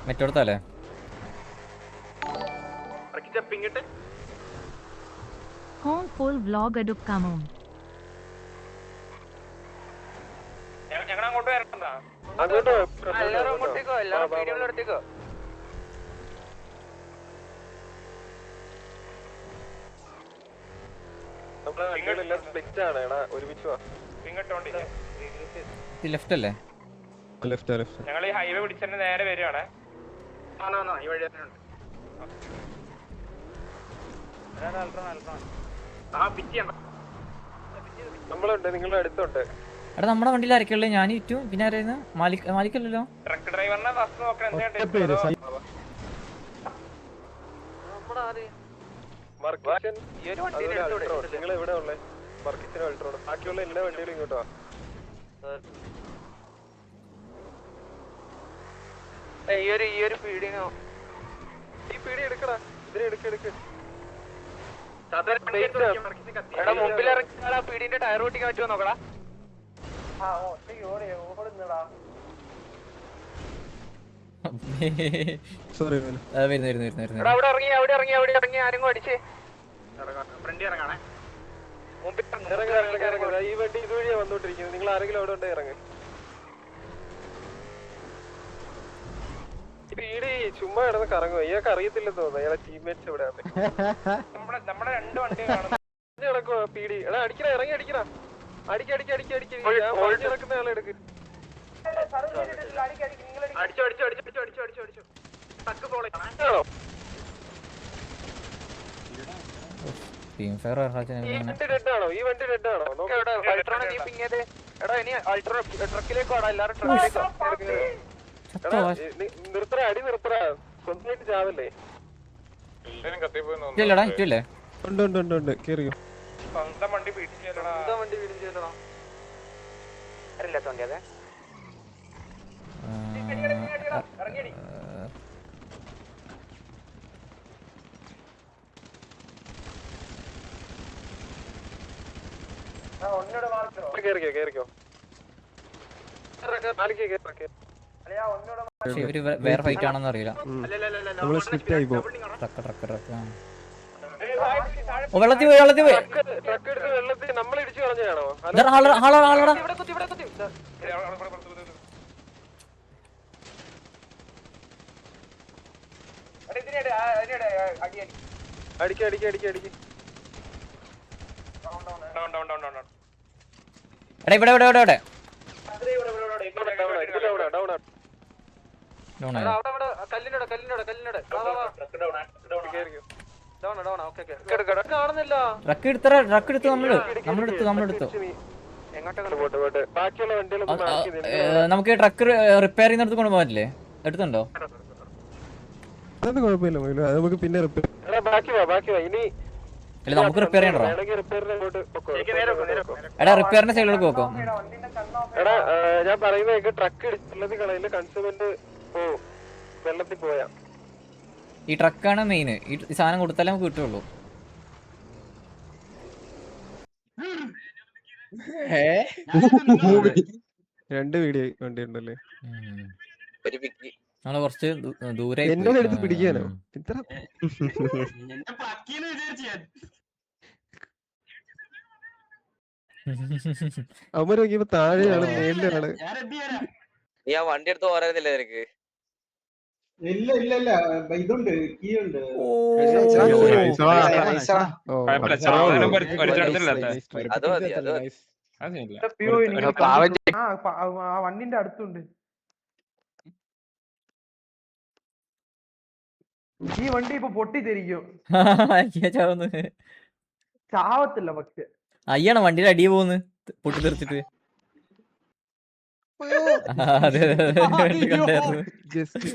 മറ്റോടത്തല്ലേ? Home full vlog എടുക്കാമോ? ഞങ്ങൾ അങ്ങോട്ട് വരണ്ടാ? എല്ലാരും അങ്ങോട്ടേക്കോ, എല്ലാരും വീഡിയോയിൽ എടുത്തേക്കോ. ലെഫ്റ്റ് അല്ലേ? ഞങ്ങൾ ഈ ഹൈവേ പിടിച്ചെന്നെ നേരെ വരികയാണേ. ഈ വഴി തന്നെ ഉണ്ട്. നമ്മളുണ്ട്, നിങ്ങളുടെ അടുത്തുണ്ട്. എടാ നമ്മുടെ വണ്ടിയിൽ ആരൊക്കെയുള്ളത്? ഞാൻ ഇറ്റും പിന്നെ ആരായിരുന്നു? മാലിക്കല്ലല്ലോ. ട്രക്ക് ഡ്രൈവറിനെ ഫസ്റ്റ് നോക്കാൻ നിങ്ങൾ എവിടെ ഉള്ളേ? വർക്കിച്ചിന് അൾട്രോണ്. ബാക്കിയുള്ള എല്ലാ വണ്ടികളും ഇങ്ങോട്ടോ. ഈ ഒരു പീടിനോ, ഈ പീടി എടുക്കടാ, ഇതിനെ എടുക്ക്. എടാ മുമ്പിൽ ഇറങ്ങിയാ പീടിന്റെ ടയർ ഓട്ടിക്കാൻ പറ്റുമോ നോക്കടാ. വരുന്നു. അവിടെ ഇറങ്ങി ആരെങ്കിലും അടിച്ചേ. ഫ്രണ്ടി ഇറങ്ങാണേ. മുമ്പിൽ ഇറങ്ങ. ഈ വണ്ടി ഇതുവഴിയാ വന്നോണ്ടിരിക്കുന്നത്. നിങ്ങൾ ആരെങ്കിലും അവിടെ ഉണ്ടേ ഇറങ്ങ്. പീടി ചുമ്മാ കിടന്ന് കറങ്ങുക. ഇയാൾക്ക് അറിയത്തില്ലെന്ന് തോന്നുന്നു ഇയാളെ ടീംമേറ്റ്സ് എവിടെയാണ്. നമ്മുടെ രണ്ട് വണ്ടി കാണുന്നു. കിടക്കുവാ പീടി. എടാ അടിക്കണ, ഇറങ്ങി അടിക്കണ. അടിക്ക്. കിടക്കുന്ന ആളെ എടുക്ക്. ടീം ഫയർ ഈ വണ്ടി റെഡ് ആണോ? എടാ ഇനി അൾട്രോ ട്രക്കിലേക്ക് വാടാ, എല്ലാരും ട്രക്കിലേക്ക്. നിർത്തറ, അടി നിർത്തറ. സ്വന്തമായിട്ട് ചാവല്ലേ? ഇല്ലടാ ഇറ്റല്ലേ? ഉണ്ട് കേറിയോ. സ്വന്തം വണ്ടി പിടിച്ചില്ലടാ. വണ്ടി വീടും ചെയ്തടാ. അറിയില്ലാത്ത വണ്ടി അതെ. കേറിക്കോ. പക്ഷെ ഇവര് വേറെ ഫൈറ്റ് ആണെന്ന് അറിയില്ല. വെള്ളത്തിൽ പോയി ട്രക്ക് എടുത്ത് വെള്ളത്തിൽ നമ്മൾ ഇടിച്ചു കളഞ്ഞാണോ? ആളാ. അടിക്ക്. എടാ ഇവിടെ കാണുന്നില്ല. ട്രക്ക് എടുത്ത് നമ്മളെടുത്തു. ബാക്കിയുള്ള വണ്ടികളൊന്നും നമുക്ക് ട്രക്ക് റിപ്പയർ ചെയ്യുന്നിടത്ത് കൊണ്ടുപോകാൻ പറ്റില്ലേ? എടുത്തുണ്ടോ? അതൊന്നും കുഴപ്പമില്ല, നമുക്ക് പിന്നെ ബാക്കി വാ. ഇനി അല്ല നമുക്ക് റിപ്പയർ ചെയ്യണ്ടോ? എടാ റിപ്പയറിന്റെ സൈഡിലേക്ക് പോക്കോ. എടാ ഞാൻ പറയുന്നത് ട്രക്ക് ഇടിച്ചുള്ളത് കളയില് കൺസ്യൂമന്റ് പോവും. വെള്ളത്തിൽ പോയാ ഈ ട്രക്കാണ് മെയിൻ. ഈ സാധനം കൊടുത്താലേ നമുക്ക് കിട്ടുള്ളൂ. രണ്ട് വീഡിയോ വണ്ടി ഉണ്ടല്ലേ? നമ്മള് കുറച്ച് ദൂരെ എന്നോട് എടുത്ത് പിടിക്കാനോ? ഇത്ര അവര് നോക്കിയപ്പോ താഴെയാണ്, മേളിലാണ്. നീ ആ വണ്ടി എടുത്ത് പോരായിരുന്നില്ല നിനക്ക്? ഇല്ല ഇതുണ്ട്, കീ ഉണ്ട്. അത് മതി. ആ വണ്ടിന്റെ അടുത്തുണ്ട്. ഈ വണ്ടി ഇപ്പൊ പൊട്ടിത്തെറിക്കും. ചാവത്തില്ല പക്ഷെ. അയ്യാണ് വണ്ടിയുടെ അടിയെ പോകുന്നു പൊട്ടിത്തെറിച്ചിട്ട്. അതെ ജസ്റ്റ്